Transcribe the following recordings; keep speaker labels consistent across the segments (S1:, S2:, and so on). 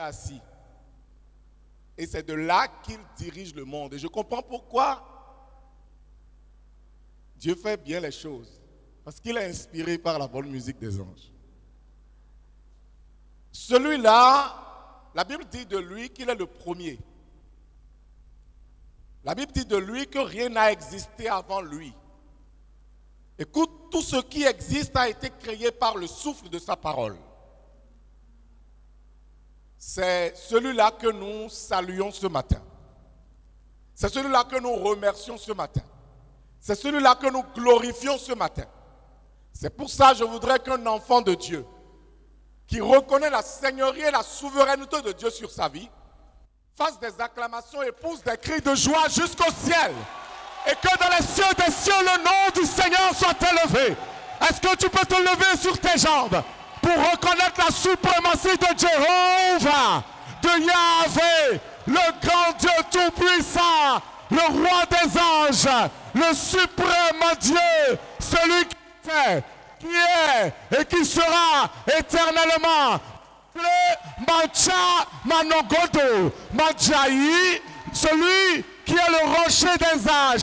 S1: déjà assis. Et c'est de là qu'il dirige le monde. Et je comprends pourquoi Dieu fait bien les choses. Parce qu'il est inspiré par la bonne musique des anges. Celui-là, la Bible dit de lui qu'il est le premier. La Bible dit de lui que rien n'a existé avant lui. Écoute, tout ce qui existe a été créé par le souffle de sa parole. C'est celui-là que nous saluons ce matin. C'est celui-là que nous remercions ce matin. C'est celui-là que nous glorifions ce matin. C'est pour ça que je voudrais qu'un enfant de Dieu qui reconnaît la seigneurie et la souveraineté de Dieu sur sa vie fasse des acclamations et pousse des cris de joie jusqu'au ciel. Et que dans les cieux des cieux, le nom du Seigneur soit élevé. Est-ce que tu peux te lever sur tes jambes pour reconnaître la suprématie de Jéhovah, de Yahvé, le grand Dieu tout-puissant, le roi des anges, le suprême Dieu, celui qui fait, qui est et qui sera éternellement. Le Mancha Manogodo, Manjaï, celui qui est le rocher des âges,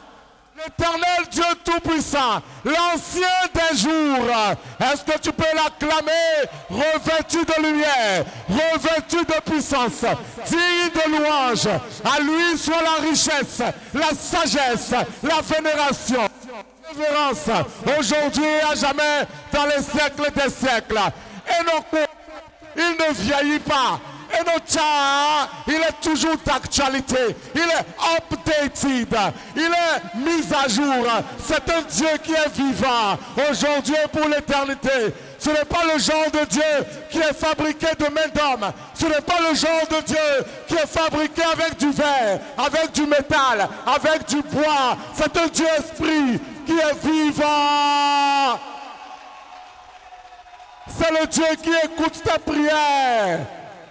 S1: l'éternel Dieu tout-puissant, l'ancien des jours. Est-ce que tu peux l'acclamer revêtu de lumière, revêtu de puissance, digne de louange? À lui soit la richesse, la sagesse, la vénération, la révérence, aujourd'hui et à jamais, dans les siècles des siècles. Et non, il ne vieillit pas. Et notre Tcha, il est toujours d'actualité, il est updated, il est mis à jour. C'est un Dieu qui est vivant aujourd'hui et pour l'éternité. Ce n'est pas le genre de Dieu qui est fabriqué de main d'homme. Ce n'est pas le genre de Dieu qui est fabriqué avec du verre, avec du métal, avec du bois. C'est un Dieu esprit qui est vivant. C'est le Dieu qui écoute tes prières.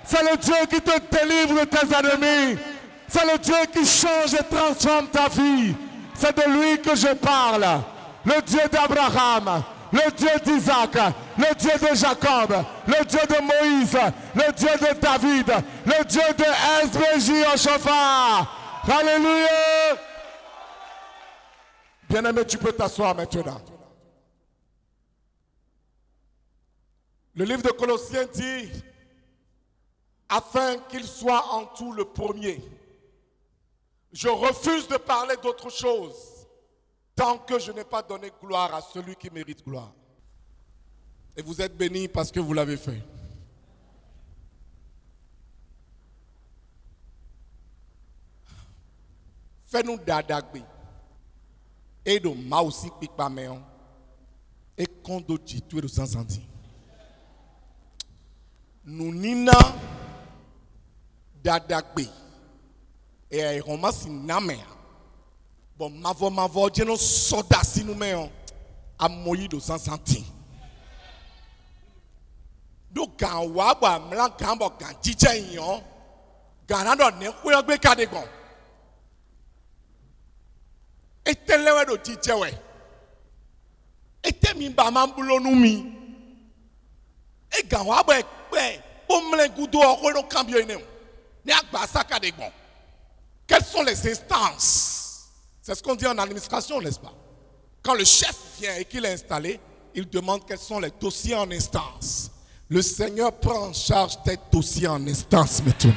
S1: C'est le Dieu qui te délivre de tes ennemis. C'est le Dieu qui change et transforme ta vie. C'est de lui que je parle. Le Dieu d'Abraham, le Dieu d'Isaac, le Dieu de Jacob, le Dieu de Moïse, le Dieu de David, le Dieu de SBJ au chauffard. Alléluia. Bien-aimé, tu peux t'asseoir maintenant. Le livre de Colossiens dit, afin qu'il soit en tout le premier. Je refuse de parler d'autre chose tant que je n'ai pas donné gloire à celui qui mérite gloire. Et vous êtes bénis parce que vous l'avez fait. Fais-nous dadagbe. Et de maousi pikpaméon. Et kondo jitu de sansanti. Nous nina dadagbe. Et Roma si namea. Bon, mavo, djeno soda si nous meons. A moyi de sansanti. Donc, quand waba mlan kambo kan titche yon. Ganado ne kuyogbe kadegon. Et telewe do titche we. Et te mi ba mambulo nou mi. Et gan waba ekpe. Pomle gudo okoro kambyo inem. Ne akba saka de bon. Quelles sont les instances? C'est ce qu'on dit en administration, n'est-ce pas? Quand le chef vient et qu'il est installé, il demande quels sont les dossiers en instance. Le Seigneur prend en charge tes dossiers en instance maintenant.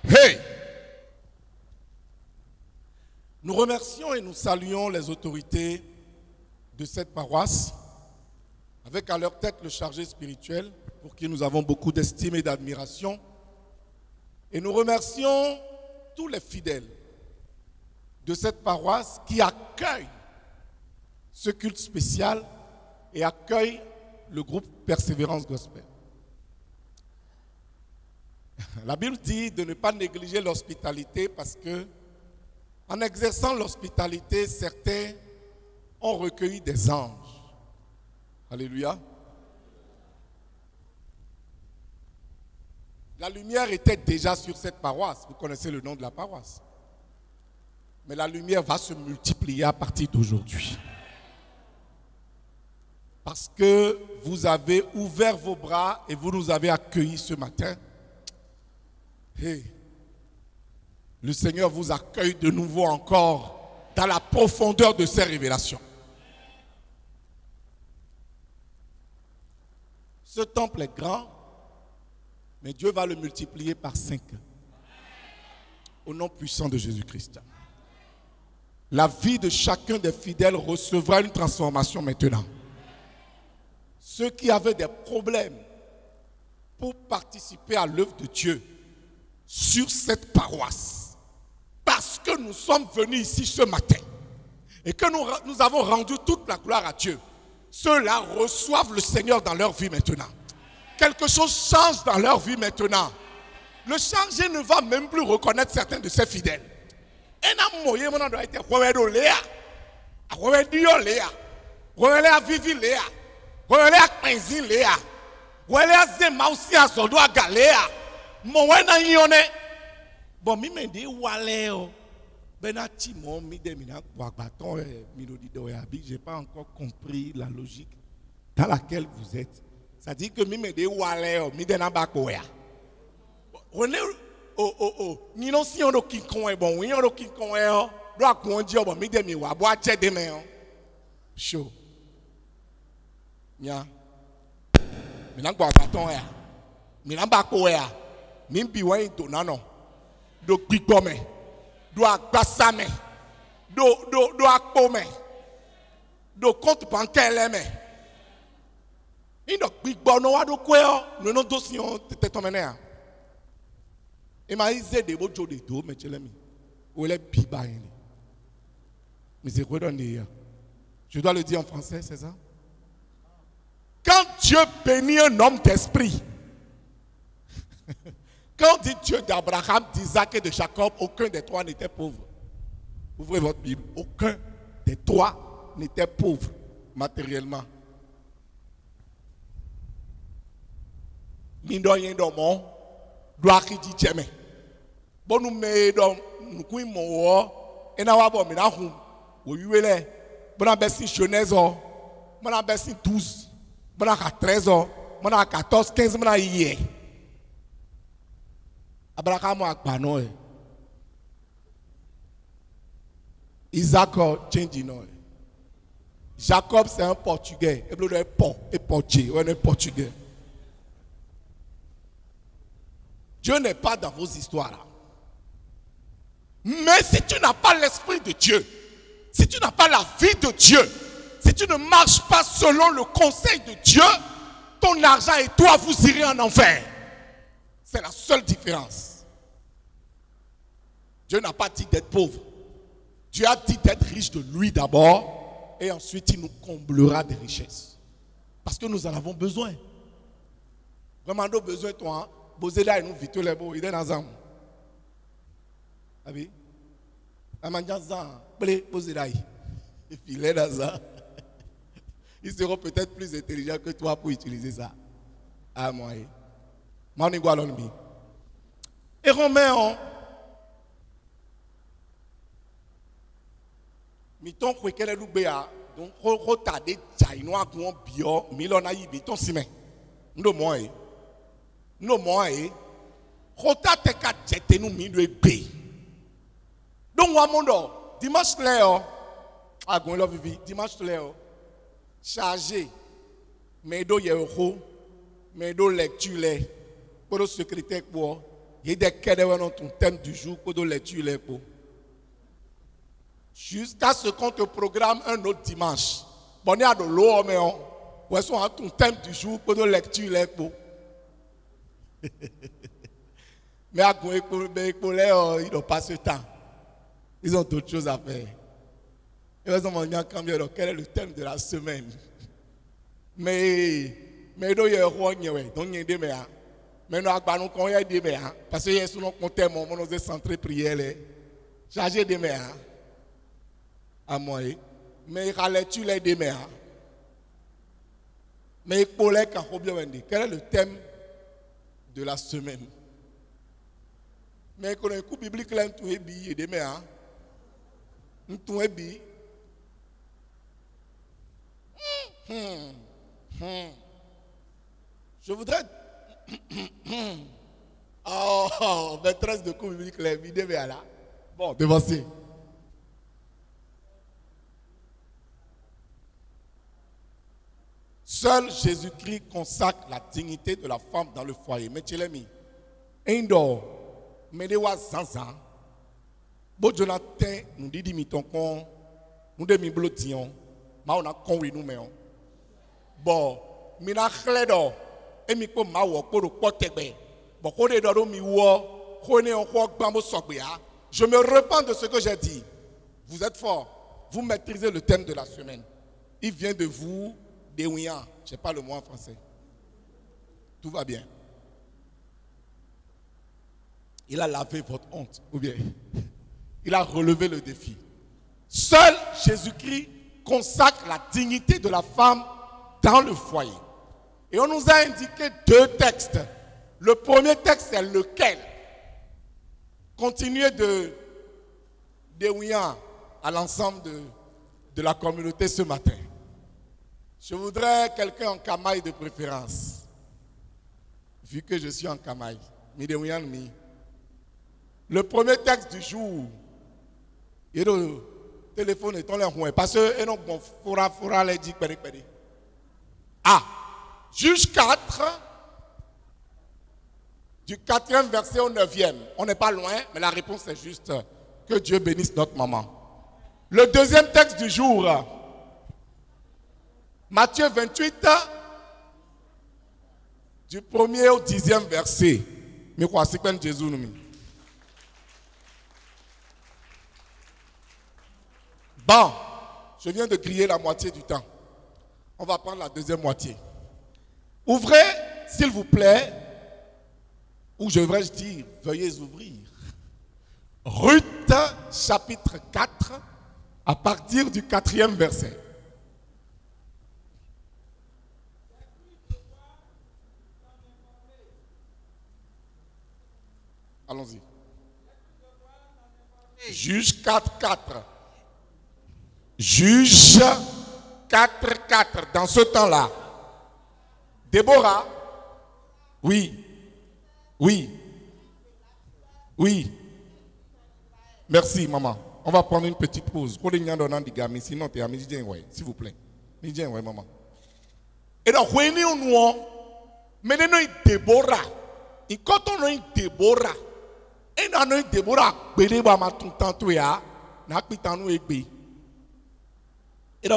S1: Hey! Nous remercions et nous saluons les autorités de cette paroisse, avec à leur tête le chargé spirituel, pour qui nous avons beaucoup d'estime et d'admiration. Et nous remercions tous les fidèles de cette paroisse qui accueillent ce culte spécial et accueillent le groupe Persévérance Gospel. La Bible dit de ne pas négliger l'hospitalité parce que, en exerçant l'hospitalité, certains ont recueilli des anges. Alléluia. La lumière était déjà sur cette paroisse. Vous connaissez le nom de la paroisse. Mais la lumière va se multiplier à partir d'aujourd'hui. Parce que vous avez ouvert vos bras et vous nous avez accueillis ce matin. Hey, le Seigneur vous accueille de nouveau encore dans la profondeur de ses révélations. Ce temple est grand, mais Dieu va le multiplier par 5. Au nom puissant de Jésus-Christ. La vie de chacun des fidèles recevra une transformation maintenant. Ceux qui avaient des problèmes pour participer à l'œuvre de Dieu sur cette paroisse, parce que nous sommes venus ici ce matin et que nous avons rendu toute la gloire à Dieu, ceux-là reçoivent le Seigneur dans leur vie maintenant. Quelque chose change dans leur vie maintenant. Le chargé ne va même plus reconnaître certains de ses fidèles. Bon, mi me dit waleo. Benatimo mi de mina kwagbaton minodido ya bi. J'ai pas encore compris la logique dans laquelle vous êtes. Ça dit que mi me dit waleo mi de na bakoya. On est ni non si on do kinkon e bon, on do kinkon e o. Do akonji o bon mi de mi wa bo ache de me o. Show. Nya. Mi na kwagbaton ya. Mi na bakoya. Mi bi wa into nano. Do gbigbo me. Do agbasa me. Do akpo me. Do compte bancaire me. Indo gbigbo no wa do kwe o. No no do si on tete to mene a. E ma ize de bojo de do me chele mi. Ou le biba yin. Mais c'est quoi donner? Je dois le dire en français, c'est ça? Quand Dieu bénit un homme d'esprit, quand on dit Dieu d'Abraham, d'Isaac et de Jacob, aucun des trois n'était pauvre. Ouvrez votre Bible. Aucun des trois n'était pauvre matériellement. Mindo yen do mon doa ki di jeme. Bon nous me do nous kui mo wo e na wa bo mi na hu wo yuele. Bon na besi Genèse o. Bon na besi 12. Bon na 13 o. Bon na 14, 15 bon na yé. Abraham akpano e. Isaac change no. Jacob c'est un portugais. Et bleu est pont et portier, on est portugais. Dieu n'est pas dans vos histoires là. Mais si tu n'as pas l'esprit de Dieu, si tu n'as pas la vie de Dieu, si tu ne marches pas selon le conseil de Dieu, ton argent et toi vous irez en enfer. C'est la seule différence. Dieu n'a pas dit d'être pauvre. Dieu a dit d'être riche de lui d'abord et ensuite il nous comblera des richesses. Parce que nous en avons besoin. Vraiment, nous avons besoin de toi. Bozela et nous vite les beaux, il est dans un. Ah oui? La manjazan, blé, Bozela. Et puis il est dans un. Ils seront peut-être plus intelligents que toi pour utiliser ça. Ah moi. Et Romain, miton kwekele lubea donc rota de jaino akon bio milona yibi ton sime ndo moye no moye rota te ka jete nu mi do egbe donc wa mondo dimanche leo agon lo vivi dimanche leo chargé mais do yero mais do lecture pour le secrétaire pour il y a des cadres dans ton thème du jour pour de lecture les pour jusqu'à ce qu'on te programme un autre dimanche. Bon, il y a de l'eau, mais on est sur ton thème du jour pour de lecture les pour. Mais à quoi ils n'ont pas ce temps. Ils ont d'autres choses à faire. Et ils ont dit quel est le thème de la semaine. Mais il y a donc il y a mais nous avons des mains parce que sur notre compte mon nous est centré prière chargé des mains à moi mais il râle tu les des mains mais pour les quand quel est le thème de la semaine mais quand un coup biblique là tout est billet des mains tout est billet je voudrais oh Oh, maîtresse de cours biblique, les vidéos là. Bon, devancez. Seul Jésus-Christ consacre la dignité de la femme dans le foyer. Mais tu l'as mis. Indo, mais les wazanzan. Bon Jonathan, nous dit miton kon, nous demi blotion, ma on a conwi nous meon. Bon, mina khledo, et mi ko ma wo ko potegbe. Bon, ko de do mi wo, ko ne on ko gbambo sokbia. Je me repens de ce que j'ai dit. Vous êtes forts. Vous maîtrisez le thème de la semaine. Il vient de vous. Je n'ai pas le mot en français. Tout va bien. Il a lavé votre honte. Ou bien, il a relevé le défi. Seul Jésus-Christ consacre la dignité de la femme dans le foyer. Et on nous a indiqué 2 textes. Le premier texte, c'est lequel? Continuez de déouillant à l'ensemble de la communauté ce matin. Je voudrais quelqu'un en Kamaï de préférence. Vu que je suis en Kamaï. Le premier texte du jour. Et le téléphone est en l'air. Parce que non bon fora les dit péri. Ah, Juge 4 du 4e verset au 9e. On n'est pas loin, mais la réponse est juste que Dieu bénisse notre maman. Le deuxième texte du jour. Matthieu 28, du 1er au 10e verset. Mais quoi, c'est quand Jésus nous dit. Bon, je viens de crier la moitié du temps. On va prendre la deuxième moitié. Ouvrez, s'il vous plaît, ou je devrais dire, veuillez ouvrir. Ruth, chapitre 4, à partir du 4e verset. Allons-y. Juge 4.4. Juge 4.4. Dans ce temps-là, Déborah, oui. Merci, maman. On va prendre une petite pause. Sinon, s'il vous plaît. Maman. Et donc, mais Déborah. Et quand on a une Déborah, et dans une Déborah, et dans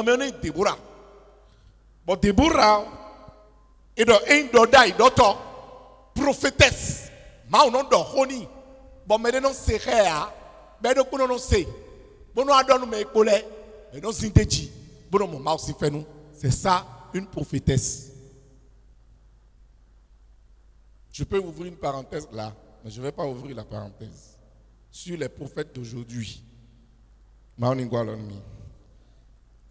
S1: une Déborah. Bon, Déborah, et dans une Doda, et d'autres, prophétesse. Ma on a honi. Bon, mais non, c'est réel. Mais donc, on sait. Bon, on a donné mes collègues. Mais non, c'est dit. Bon, mon mari aussi fait nous. C'est ça, une prophétesse. Je peux ouvrir une parenthèse là, mais je ne vais pas ouvrir la parenthèse. Sur les prophètes d'aujourd'hui.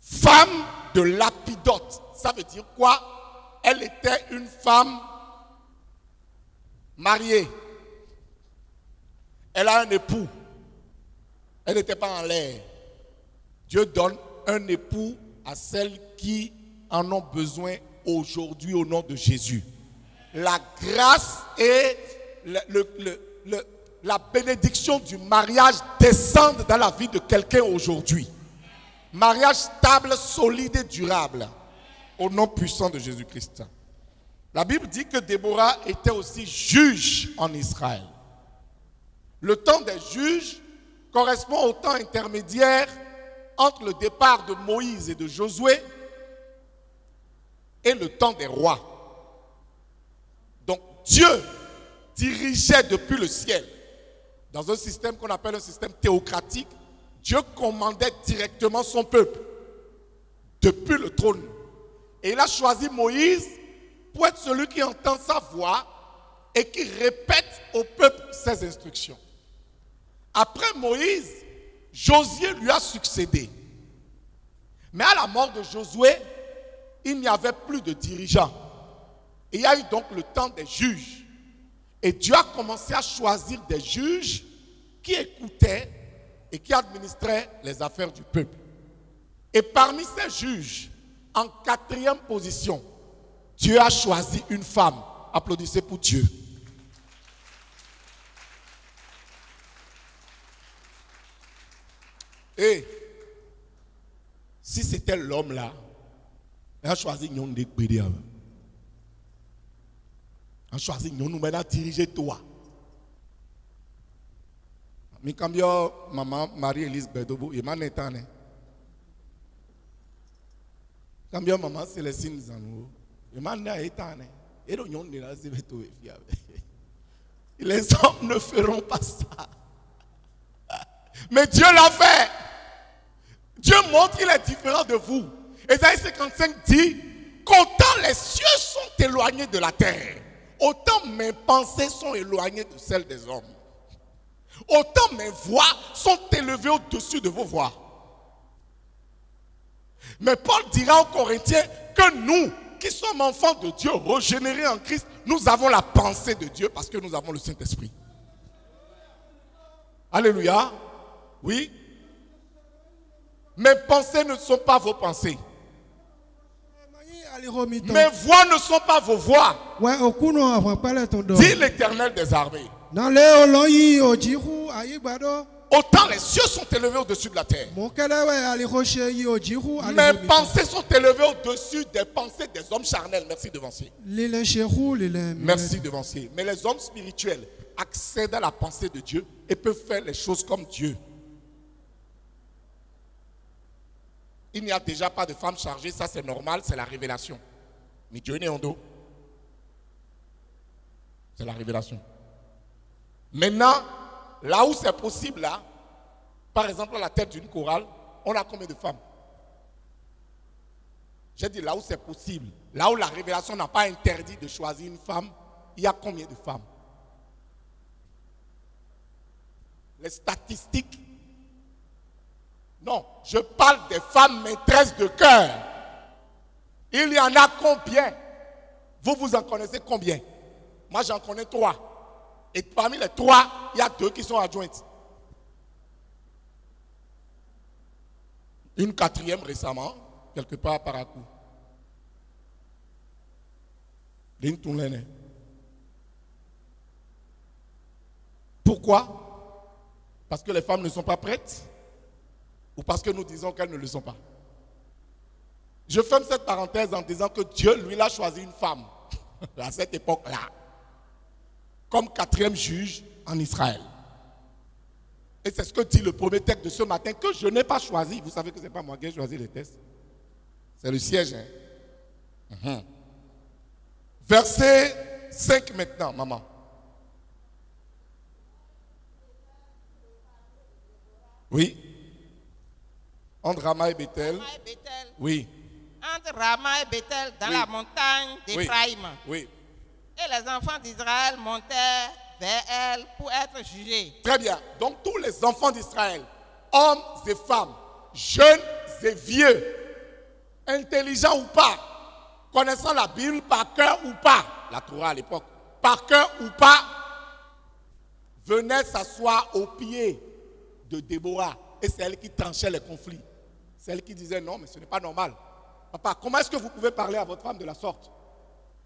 S1: Femme de Lapidote. Ça veut dire quoi? Elle était une femme mariée. Elle a un époux. Elle n'était pas en l'air. Dieu donne un époux à celles qui en ont besoin aujourd'hui au nom de Jésus. La grâce et la bénédiction du mariage descendent dans la vie de quelqu'un aujourd'hui. Mariage stable, solide et durable. Au nom puissant de Jésus-Christ. La Bible dit que Déborah était aussi juge en Israël. Le temps des juges correspond au temps intermédiaire entre le départ de Moïse et de Josué et le temps des rois. Donc Dieu dirigeait depuis le ciel, dans un système qu'on appelle un système théocratique. Dieu commandait directement son peuple depuis le trône. Et il a choisi Moïse pour être celui qui entend sa voix et qui répète au peuple ses instructions. Après Moïse, Josué lui a succédé. Mais à la mort de Josué, il n'y avait plus de dirigeants. Il y a eu donc le temps des juges. Et Dieu a commencé à choisir des juges qui écoutaient et qui administraient les affaires du peuple. Et parmi ces juges, en 4e position, Dieu a choisi une femme. Applaudissez pour Dieu. Et si c'était l'homme là, il a choisi de nous. On choisit nous maintenant diriger toi. Mais quand maman Marie-Élise Bedobo, il m'a étonné. Quand maman Célestine Zanou, il m'a étonné. Et donc on est là, c'est tout. Les hommes ne feront pas ça. Mais Dieu l'a fait. Dieu montre qu'il est différent de vous. Ésaïe 55 dit qu'autant les cieux sont éloignés de la terre, autant mes pensées sont éloignées de celles des hommes. Autant mes voix sont élevées au-dessus de vos voix. Mais Paul dira aux Corinthiens que nous, qui sommes enfants de Dieu, régénérés en Christ, nous avons la pensée de Dieu parce que nous avons le Saint-Esprit. Alléluia. Oui. Mes pensées ne sont pas vos pensées. Mes voix ne sont pas vos voix. Dit l'Éternel des armées. Autant les cieux sont élevés au-dessus de la terre. Mes pensées sont élevées au-dessus des pensées des hommes charnels. Merci devancier. Merci devancier. Mais les hommes spirituels accèdent à la pensée de Dieu et peuvent faire les choses comme Dieu. Il n'y a déjà pas de femme chargée, ça c'est normal, c'est la révélation. Mais Dieu n'est en dos. C'est la révélation. Maintenant, là où c'est possible, là, par exemple à la tête d'une chorale, on a combien de femmes? J'ai dit là où c'est possible, là où la révélation n'a pas interdit de choisir une femme, il y a combien de femmes? Les statistiques. Non, je parle des femmes maîtresses de cœur. Il y en a combien? Vous en connaissez combien? Moi j'en connais 3. Et parmi les 3, il y a 2 qui sont adjointes. Une 4e récemment, quelque part à Parakou. Pourquoi? Parce que les femmes ne sont pas prêtes? Ou parce que nous disons qu'elles ne le sont pas? Je ferme cette parenthèse en disant que Dieu, lui, a choisi une femme à cette époque-là comme 4e juge en Israël. Et c'est ce que dit le premier texte de ce matin que je n'ai pas choisi. Vous savez que ce n'est pas moi qui ai choisi les textes. C'est le siège. Hein? Verset 5 maintenant, maman. Oui. Entre Rama et Bethel. Oui.
S2: Entre Rama et Bethel, dans la montagne d'Éphraïm.
S1: Oui.
S2: Et les enfants d'Israël montèrent vers elle pour être jugés.
S1: Très bien. Donc tous les enfants d'Israël, hommes et femmes, jeunes et vieux, intelligents ou pas, connaissant la Bible par cœur ou pas, la Torah à l'époque, par cœur ou pas, venaient s'asseoir aux pieds de Déborah. Et c'est elle qui tranchait les conflits. C'est elle qui disait non, mais ce n'est pas normal. Papa, comment est-ce que vous pouvez parler à votre femme de la sorte?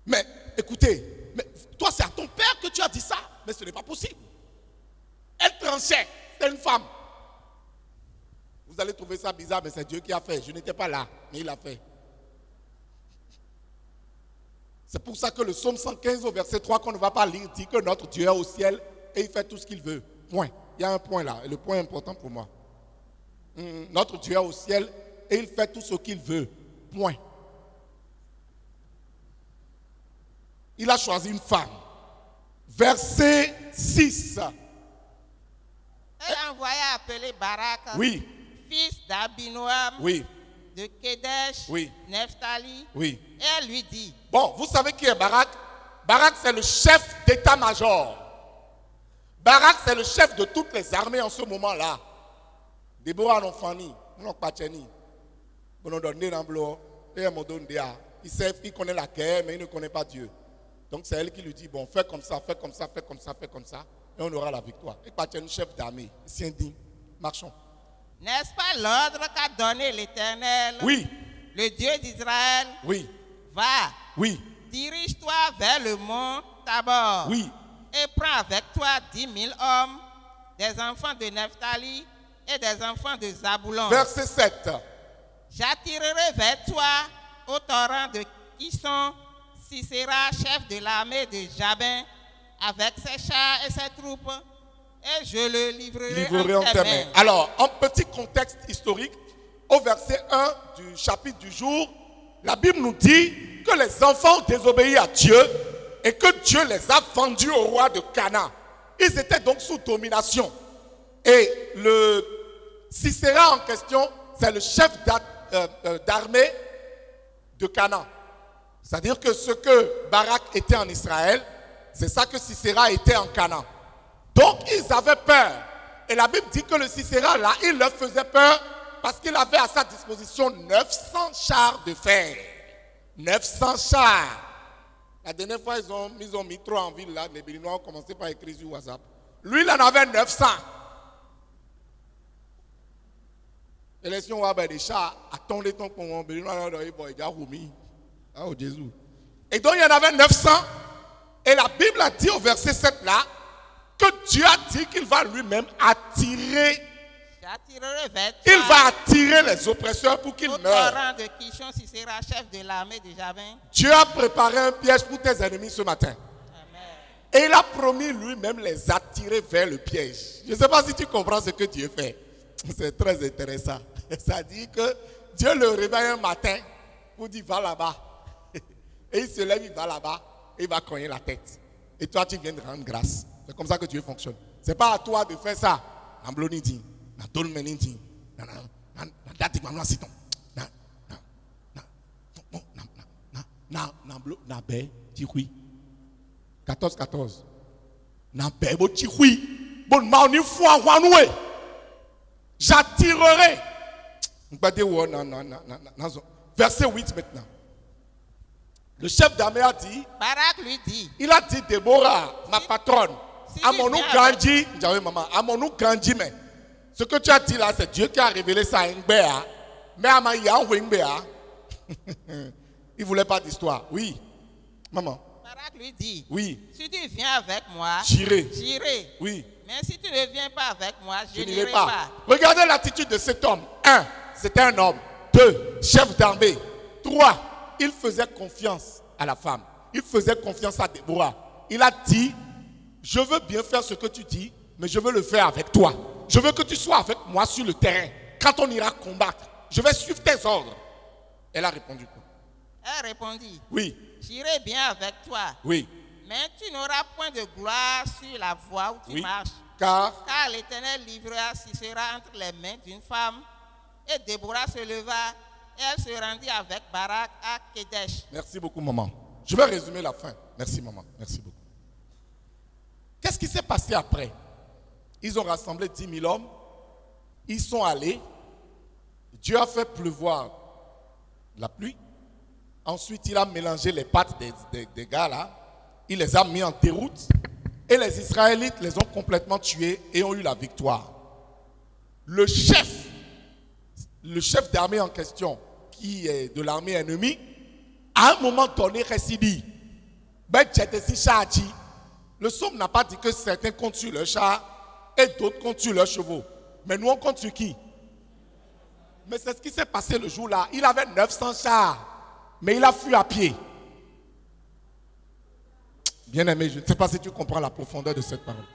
S1: Mais écoutez, mais toi c'est à ton père que tu as dit ça, mais ce n'est pas possible. Elle tranchait, c'est une femme. Vous allez trouver ça bizarre, mais c'est Dieu qui a fait. Je n'étais pas là, mais il a fait. C'est pour ça que le psaume 115 au verset 3 qu'on ne va pas lire dit que notre Dieu est au ciel et il fait tout ce qu'il veut. Point. Il y a un point là, et le point important pour moi. Notre Dieu est au ciel et il fait tout ce qu'il veut. Point. Il a choisi une femme. Verset 6.
S2: Elle envoya appeler Barak, fils d'Abinoam, de Kedesh, Nephtali, et elle lui dit.
S1: Bon, vous savez qui est Barak? Barak, c'est le chef d'état-major. Barak, c'est le chef de toutes les armées en ce moment-là. Déborah non fani, non pacheni. Bon, donné dans blo, et il connaît la guerre, mais il ne connaît pas Dieu. Donc c'est elle qui lui dit, bon, fais comme ça, fais comme ça, fais comme ça, fais comme ça, et on aura la victoire. Et pacheni, chef d'armée, c'est indigne. Marchons.
S2: N'est-ce pas l'ordre qu'a donné l'Éternel?
S1: Oui.
S2: Le Dieu d'Israël?
S1: Oui.
S2: Va.
S1: Oui.
S2: Dirige-toi vers le mont Tabor.
S1: Oui.
S2: Et prends avec toi 10 000 hommes, des enfants de Nephtali, et des enfants de Zaboulon.
S1: Verset 7.
S2: J'attirerai vers toi au torrent de Kison Sisera, chef de l'armée de Jabin, avec ses chars et ses troupes, et je le livrerai en tes mains.
S1: Alors, en petit contexte historique, au verset 1 du chapitre du jour, la Bible nous dit que les enfants ont désobéi à Dieu et que Dieu les a vendus au roi de Canaan. Ils étaient donc sous domination. Et le Sisera en question, c'est le chef d'armée de Canaan. C'est-à-dire que ce que Barak était en Israël, c'est ça que Sisera était en Canaan. Donc ils avaient peur. Et la Bible dit que le Sisera là, il leur faisait peur parce qu'il avait à sa disposition 900 chars de fer. 900 chars. La dernière fois, ils ont mis 3 en ville là. Les Béninois ont commencé par écrire sur WhatsApp. Lui, il en avait 900. Élection Wabé des chars. Attendez ton con. Béninois là, il a roumi. Ah, oh Jésus. Et donc, il y en avait 900. Et la Bible a dit au verset 7 là, que Dieu a dit qu'il va lui-même attirer. Il va attirer les oppresseurs pour qu'ils meurent. Dieu a préparé un piège pour tes ennemis ce matin.
S2: Amen.
S1: Et il a promis lui-même les attirer vers le piège. Je ne sais pas si tu comprends ce que Dieu fait. C'est très intéressant. Ça dit que Dieu le réveille un matin pour dire va là-bas. Et il se lève, il va là-bas et il va cogner la tête. Et toi, tu viens de rendre grâce. C'est comme ça que Dieu fonctionne. Ce n'est pas à toi de faire ça. Na don meninti na 14 na bebo tikui bon ma oni fou anwanoué j'attirerai verset 8 maintenant. Le chef d'armée a dit,
S2: Barak lui dit,
S1: il a dit Déborah, ma patronne, à mon nom grandi, maman, mais ce que tu as dit là, c'est Dieu qui a révélé ça à Ngbea. Mais à Maïa, il ne voulait pas d'histoire. Oui, maman.
S2: Barak lui dit,
S1: oui.
S2: Si tu viens avec moi,
S1: j'irai.
S2: Oui. Mais si tu ne viens pas avec moi, je n'irai
S1: pas.
S2: pas.
S1: Regardez l'attitude de cet homme. 1, c'était un homme. 2, chef d'armée. 3, il faisait confiance à la femme. Il faisait confiance à Déborah. Il a dit, je veux bien faire ce que tu dis, mais je veux le faire avec toi. Je veux que tu sois avec moi sur le terrain. Quand on ira combattre, je vais suivre tes ordres. Elle a répondu quoi?
S2: Elle répondit,
S1: oui.
S2: J'irai bien avec toi.
S1: Oui.
S2: Mais tu n'auras point de gloire sur la voie où tu marches.
S1: Car
S2: l'Éternel livrera Sisera entre les mains d'une femme. Et Déborah se leva et elle se rendit avec Barak à Kedesh.
S1: Merci beaucoup, maman. Je vais résumer la fin. Merci, maman. Merci beaucoup. Qu'est-ce qui s'est passé après? Ils ont rassemblé 10 000 hommes. Ils sont allés. Dieu a fait pleuvoir la pluie. Ensuite, il a mélangé les pattes des gars là. Il les a mis en déroute. Et les Israélites les ont complètement tués et ont eu la victoire. Le chef d'armée en question, qui est de l'armée ennemie, à un moment donné, récit le psaume n'a pas dit que certains comptent sur leur char et d'autres comptent sur leurs chevaux. Mais nous, on compte sur qui? Mais c'est ce qui s'est passé le jour-là. Il avait 900 chars, mais il a fui à pied. Bien-aimé, je ne sais pas si tu comprends la profondeur de cette parole.